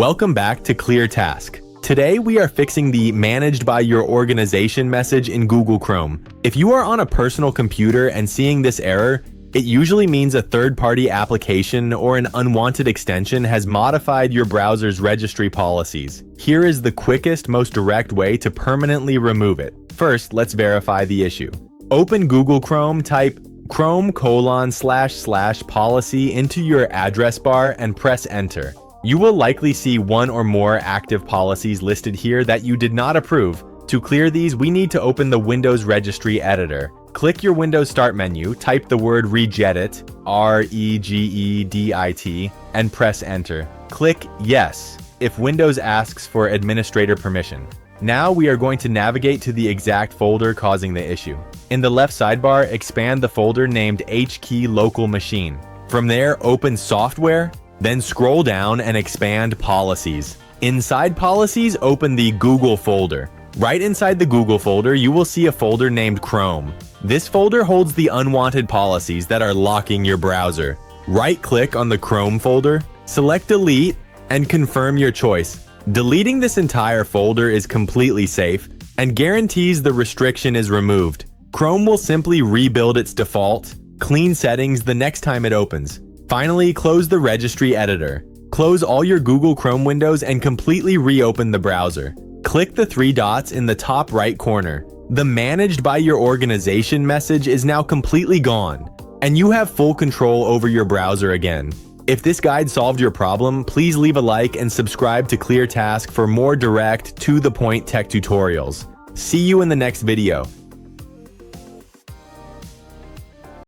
Welcome back to ClearTask. Today we are fixing the managed by your organization message in Google Chrome. If you are on a personal computer and seeing this error, it usually means a third-party application or an unwanted extension has modified your browser's registry policies. Here is the quickest, most direct way to permanently remove it. First, let's verify the issue. Open Google Chrome, type chrome://policy into your address bar and press enter. You will likely see one or more active policies listed here that you did not approve. To clear these, we need to open the Windows Registry Editor. Click your Windows Start menu, type the word regedit, REGEDIT, and press enter. Click Yes if Windows asks for administrator permission. Now we are going to navigate to the exact folder causing the issue. In the left sidebar, expand the folder named HKey Local Machine. From there, open Software, then scroll down and expand Policies. Inside Policies, open the Google folder. Right inside the Google folder, you will see a folder named Chrome. This folder holds the unwanted policies that are locking your browser. Right-click on the Chrome folder, select Delete, and confirm your choice. Deleting this entire folder is completely safe and guarantees the restriction is removed. Chrome will simply rebuild its default, clean settings the next time it opens. Finally, close the Registry Editor. Close all your Google Chrome windows and completely reopen the browser. Click the three dots in the top right corner. The managed by your organization message is now completely gone, and you have full control over your browser again. If this guide solved your problem, please leave a like and subscribe to ClearTask for more direct, to-the-point tech tutorials. See you in the next video.